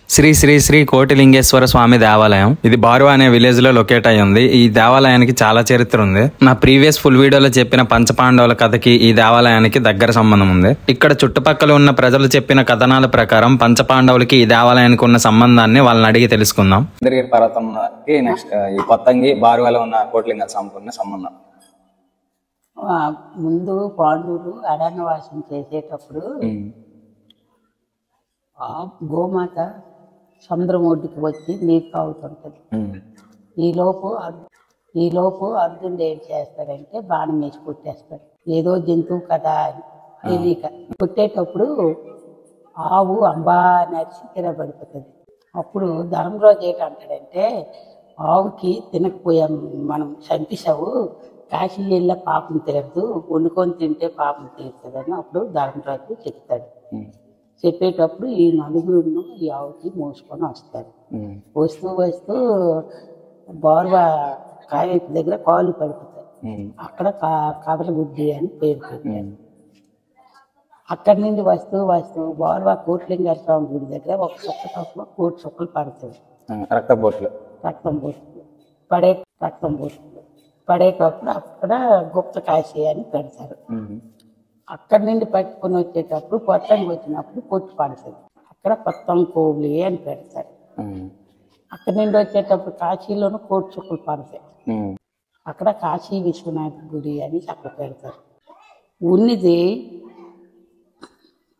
శ్రీ శ్రీ శ్రీ కోటిలింగేశ్వర స్వామి దేవాలయం. ఇది బారు అనే విలేజ్ లో లొకేట్ అయి ఉంది. ఈ దేవాలయానికి చాలా చరిత్ర ఉంది. నా ప్రీవియస్ ఫుల్ వీడియోలో చెప్పిన పంచపాండవుల కథకి ఈ దేవాలయానికి దగ్గర సంబంధం ఉంది. ఇక్కడ చుట్టుపక్కల ఉన్న ప్రజలు చెప్పిన కథనాల ప్రకారం పంచపాండవులకి ఈ దేవాలయానికి ఉన్న సంబంధాన్ని వాళ్ళని అడిగి తెలుసుకుందాం. ఇంద్రగిరి పర్వతంకి నెక్స్ట్ ఈ కొత్తంగి బారువలో ఉన్న కోటిలింగ స్వామికి ఉన్న సంబంధం. ముందు పాండవులు అరణ్యవాసం చేసేటప్పుడు గోమాత సముద్రం ఒడ్డుకి వచ్చి నీరు తాగుతుంటది. ఈలోపు అర్జునుడు ఏం చేస్తాడంటే బాణం వేసి కొట్టేస్తాడు. ఏదో జంతువు కదా అని తెలియక కొట్టేటప్పుడు ఆవు అంబా నరిచి తినబడిపోతుంది. అప్పుడు ధర్మరాజు ఏంటంటాడంటే ఆవుకి తినకపోయాం మనం చంపేశావు, కాశీ వెళ్ళే పాపం తిరగదు, వండుకొని తింటే పాపం తీరుతుందని అప్పుడు ధర్మరాజు చెప్తాడు. చెప్పేటప్పుడు ఈ నలుగురును ఈ ఆవుకి మోసుకొని వస్తారు. వస్తూ బార్వా కాయ దగ్గర కాలు పడిపోతాయి. అక్కడ కబలగుడ్డి అని పేరు పెట్టారు. అక్కడి నుండి వస్తూ బార్వా కోటిలింగేశ్వర స్వామి గుడి దగ్గర ఒక చుక్క తక్కువ కోటి చుక్కలు పడుతుంది. రక్తం బొట్లు పడేటప్పుడు అక్కడ గుప్త కాశీ అని పెడతారు. అక్కడి నుండి పట్టుకొని వచ్చేటప్పుడు కొత్తకి వచ్చినప్పుడు కొట్టి పడుతుంది. అక్కడ కొత్తం కోవులి అని పెడతారు. అక్కడి నుండి వచ్చేటప్పుడు కాశీలోనూ కోటి చుక్కలు పడతాయి. అక్కడ కాశీ విశ్వనాథ గుడి అని అక్కడ పెడతారు. ఉన్నది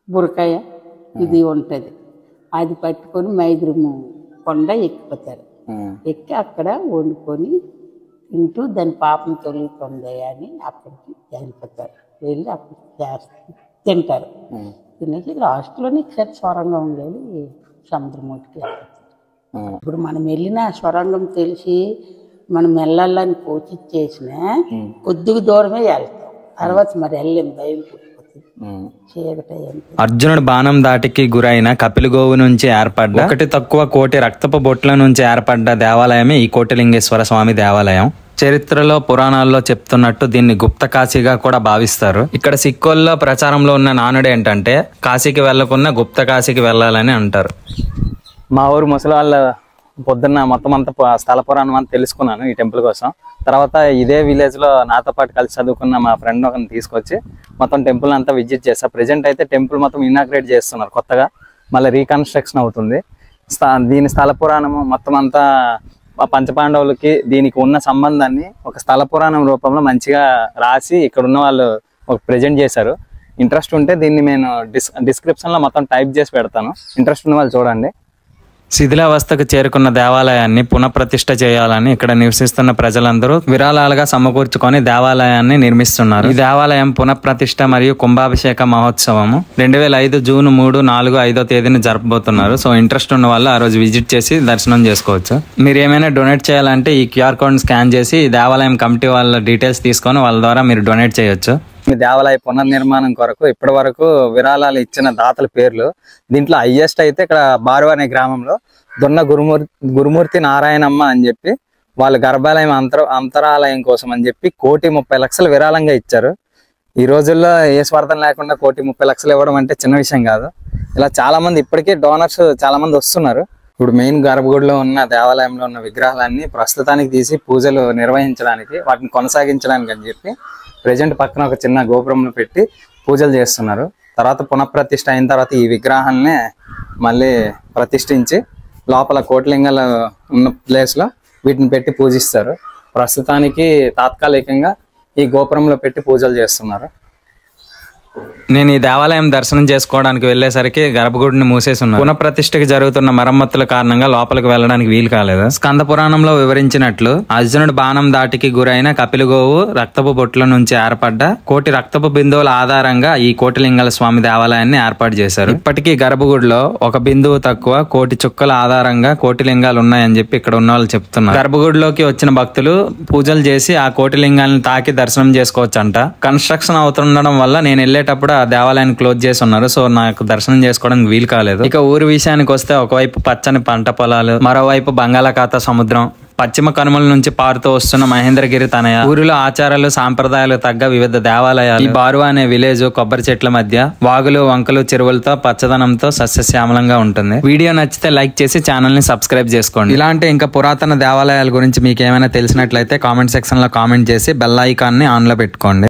బురకాయ ఇది ఉంటుంది. అది పట్టుకొని మైదురుము కొండ ఎక్కిపోతారు. ఎక్కి అక్కడ వండుకొని తింటూ దాని పాపం తొలుగుతుంది అని అక్కడికి వెళ్ళిపోతారు. వెళ్ళి అప్పుడు తింటారు. తినేసి లాస్ట్లోనే సొరంగం ఉండేది సముద్రం ఒడ్డుకి వెళ్ళిపోతారు. ఇప్పుడు మనం వెళ్ళిన సొరంగం తెలిసి మనం వెళ్ళాలని కోచింగ్ చేసినా కొద్దిగా దూరమే వెళ్తాం. తర్వాత మరి వెళ్ళలేం, భయం అర్జునుడు బాణం దాటికి గురైన కపిలగోవు నుంచి ఏర్పడ్డ ఒకటి తక్కువ కోటి రక్తపు బొట్ల నుంచి ఏర్పడ్డ దేవాలయమే ఈ కోటిలింగేశ్వర స్వామి దేవాలయం. చరిత్రలో పురాణాల్లో చెప్తున్నట్టు దీన్ని గుప్త కాశీగా కూడా భావిస్తారు. ఇక్కడ సిక్కోల్లో ప్రచారంలో ఉన్న నానుడు ఏంటంటే కాశీకి వెళ్లకుండా గుప్త కాశీకి వెళ్ళాలని అంటారు. మా ఊరు ముసలి వాళ్ళ పొద్దున్న మొత్తం అంతా స్థల పురాణం అంతా తెలుసుకున్నాను ఈ టెంపుల్ కోసం. తర్వాత ఇదే విలేజ్ లో నాతో పాటు కలిసి చదువుకున్న మా ఫ్రెండ్ ఒకరిని తీసుకొచ్చి మొత్తం టెంపుల్ అంతా విజిట్ చేస్తా. ప్రెజెంట్ అయితే టెంపుల్ మొత్తం ఇనాగ్రేట్ చేస్తున్నారు కొత్తగా, మళ్ళీ రీకన్స్ట్రక్షన్ అవుతుంది. దీని స్థల పురాణము మొత్తం అంతా పంచపాండవులకి దీనికి ఉన్న సంబంధాన్ని ఒక స్థల పురాణం రూపంలో మంచిగా రాసి ఇక్కడ ఉన్న వాళ్ళు ఒక ప్రెజెంట్ చేశారు. ఇంట్రెస్ట్ ఉంటే దీన్ని నేను డిస్క్రిప్షన్లో మొత్తం టైప్ చేసి పెడతాను. ఇంట్రెస్ట్ ఉన్న వాళ్ళు చూడండి. శిథిలావస్థకు చేరుకున్న దేవాలయాన్ని పునఃప్రతిష్ఠ చేయాలని ఇక్కడ నివసిస్తున్న ప్రజలందరూ విరాళాలుగా సమకూర్చుకొని దేవాలయాన్ని నిర్మిస్తున్నారు. ఈ దేవాలయం పునఃప్రతిష్ఠ మరియు కుంభాభిషేక మహోత్సవము 2005 జూన్ 3, 4, 5 తేదీని జరపబోతున్నారు. సో ఇంట్రెస్ట్ ఉన్న వాళ్ళు ఆ రోజు విజిట్ చేసి దర్శనం చేసుకోవచ్చు. మీరు ఏమైనా డొనేట్ చేయాలంటే ఈ QR కోడ్ స్కాన్ చేసి ఈ దేవాలయం కమిటీ వాళ్ళ డీటెయిల్స్ తీసుకొని వాళ్ళ ద్వారా మీరు డొనేట్ చేయొచ్చు. మీ దేవాలయ పునర్నిర్మాణం కొరకు ఇప్పటి వరకు విరాళాలు ఇచ్చిన దాతల పేర్లు దీంట్లో హైయెస్ట్ అయితే ఇక్కడ బారు అనే గ్రామంలో దొన్న గురుమూర్తి నారాయణమ్మ అని చెప్పి వాళ్ళ గర్భాలయం అంతరాలయం కోసం అని చెప్పి 1,30,00,000 విరాళంగా ఇచ్చారు. ఈ రోజుల్లో ఏ స్వార్థం లేకుండా 1,30,00,000 ఇవ్వడం అంటే చిన్న విషయం కాదు. ఇలా చాలా మంది ఇప్పటికే డోనర్స్ చాలా మంది వస్తున్నారు. ఇప్పుడు మెయిన్ గర్భగుడిలో ఉన్న దేవాలయంలో ఉన్న విగ్రహాలన్నీ ప్రస్తుతానికి తీసి పూజలు నిర్వహించడానికి వాటిని కొనసాగించడానికి అని చెప్పి ప్రెజెంట్ పక్కన ఒక చిన్న గోపురంలో పెట్టి పూజలు చేస్తున్నారు. తర్వాత పునఃప్రతిష్ఠ అయిన తర్వాత ఈ విగ్రహాన్ని మళ్ళీ ప్రతిష్ఠించి లోపల కోటిలింగాలు ఉన్న ప్లేస్లో వీటిని పెట్టి పూజిస్తారు. ప్రస్తుతానికి తాత్కాలికంగా ఈ గోపురంలో పెట్టి పూజలు చేస్తున్నారు. నేను ఈ దేవాలయం దర్శనం చేసుకోవడానికి వెళ్లేసరికి గర్భగుడిని మూసేసి ఉన్నారు. పునఃప్రతిష్ఠకి జరుగుతున్న మరమ్మతుల కారణంగా లోపలికి వెళ్ళడానికి వీలు కాలేదు. స్కంద పురాణంలో వివరించినట్లు అర్జునుడు బాణం దాటికి గురైన కపిలగోవు రక్తపు బొట్ల నుంచి ఏర్పడ్డ కోటి రక్తపు బిందువుల ఆధారంగా ఈ కోటిలింగాల స్వామి దేవాలయాన్ని ఏర్పాటు చేశారు. ఇప్పటికీ గర్భగుడిలో ఒక బిందువు తక్కువ కోటి చుక్కల ఆధారంగా కోటిలింగాలు ఉన్నాయని చెప్పి ఇక్కడ ఉన్న వాళ్ళు చెప్తున్నారు. గర్భగుడిలోకి వచ్చిన భక్తులు పూజలు చేసి ఆ కోటిలింగాలను తాకి దర్శనం చేసుకోవచ్చు అంట. కన్స్ట్రక్షన్ అవుతుండడం వల్ల నేను వెళ్ళేటప్పుడు ఆ దేవాలయాన్ని క్లోజ్ చేసి ఉన్నారు. సో నాకు దర్శనం చేసుకోవడానికి వీలు కాలేదు. ఇక ఊరి విషయానికి వస్తే ఒకవైపు పచ్చని పంట పొలాలు, మరోవైపు బంగాళాఖాత సముద్రం, పశ్చిమ కనుమల నుంచి పారుతూ వస్తున్న మహేంద్రగిరి తనయ. ఊరిలో ఆచారాలు సాంప్రదాయాలు తగ్గ వివిధ దేవాలయాలు. ఈ బారువా అనే విలేజ్ కొబ్బరి చెట్ల మధ్య వాగులు వంకలు చెరువులతో పచ్చదనంతో సస్యశ్యామలంగా ఉంటుంది. వీడియో నచ్చితే లైక్ చేసి ఛానల్ ని సబ్స్క్రైబ్ చేసుకోండి. ఇలాంటి ఇంకా పురాతన దేవాలయాల గురించి మీకు ఏమైనా తెలిసినట్లయితే కామెంట్ సెక్షన్ లో కామెంట్ చేసి బెల్ ఐకాన్ ని ఆన్ లో పెట్టుకోండి.